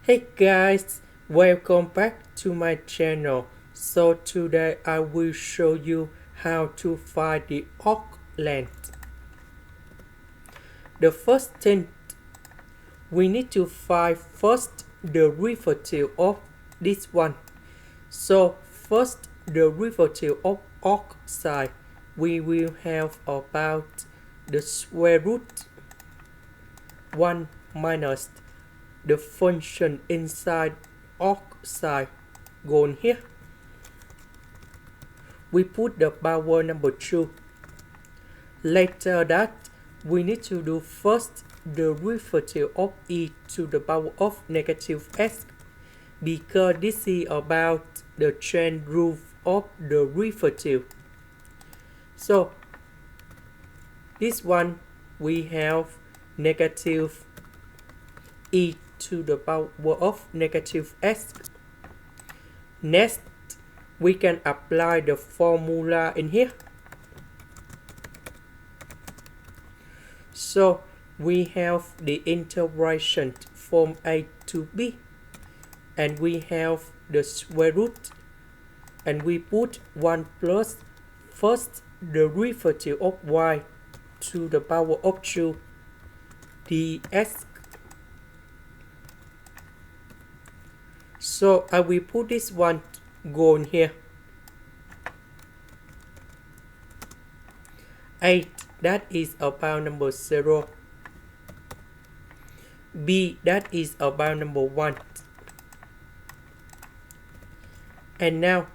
Hey guys, welcome back to my channel. So today I will show you how to find the arc length. The first thing we need to find first the derivative of this one. So first the derivative of arcsin we will have about the square root 1 minus the function inside arcsin gone here. We put the power number 2. Later that we need to do first the derivative of e to the power of negative s, because this is about the chain rule of the derivative. So this one we have negative e to the power of negative s. Next, we can apply the formula in here. So we have the integration from a to b, and we have the square root, and we put 1 plus first the derivative of y to the power of 2 ds. So I will put this one gone here. 8, that is about number 0. B, that is about number 1. And now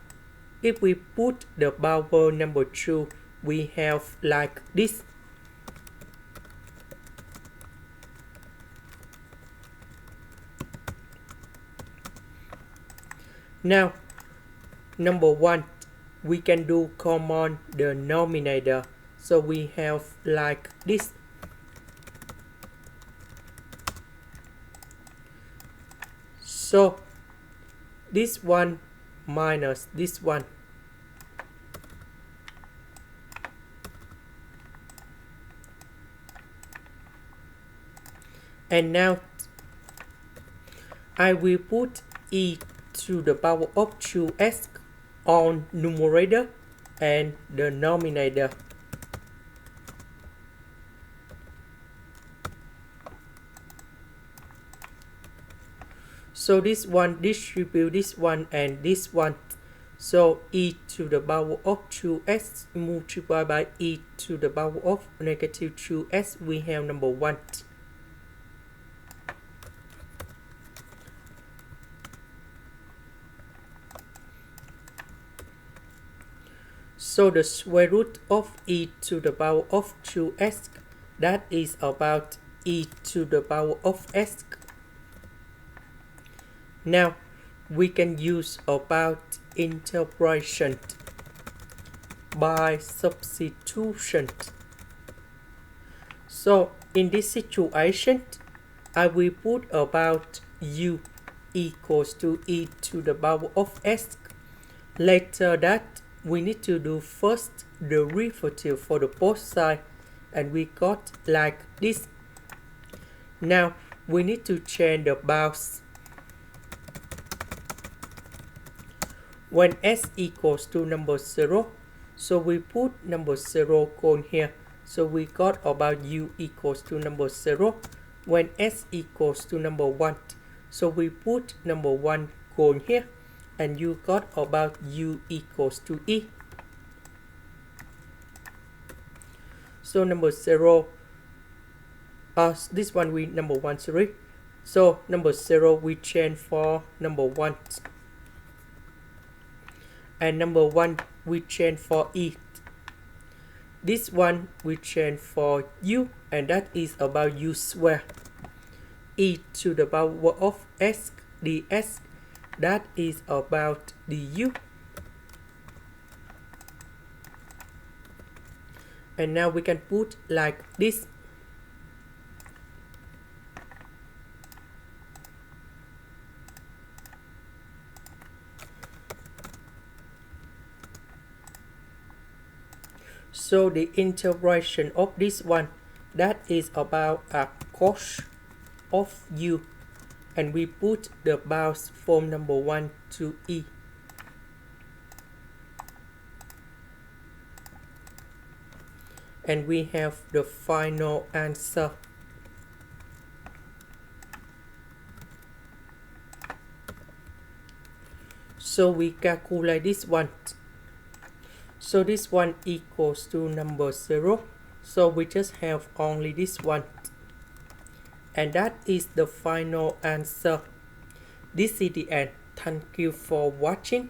if we put the power number 2, we have like this. Now number 1 we can do common denominator, so we have like this. So this one minus this one, and now I will put e to the power of 2s on numerator and denominator. So this one distribute this one and this one. So e to the power of 2s multiplied by e to the power of negative 2s, we have number 1. So the square root of e to the power of 2s, that is about e to the power of s. Now we can use about integration by substitution. So in this situation, I will put about u equals to e to the power of s. Later that we need to do first the derivative for the both sides, and we got like this. Now we need to change the bounds. When s equals to number 0, so we put number 0 gone here. So we got about u equals to number 0. When s equals to number 1, so we put number 1 gone here, and you got about u equals to e. So number 0, this one we number 1, sorry. So number 0 we change for number 1, and number 1 we change for e. This one we change for u, and that is about u square. E to the power of s ds, that is about du. And now we can put like this. So the integration of this one, that is about a cos of u and we put the bounds from number 1 to E. And we have the final answer. So we calculate this one. So this one equals to number 0. So we just have only this one. And that is the final answer. This is the end. Thank you for watching.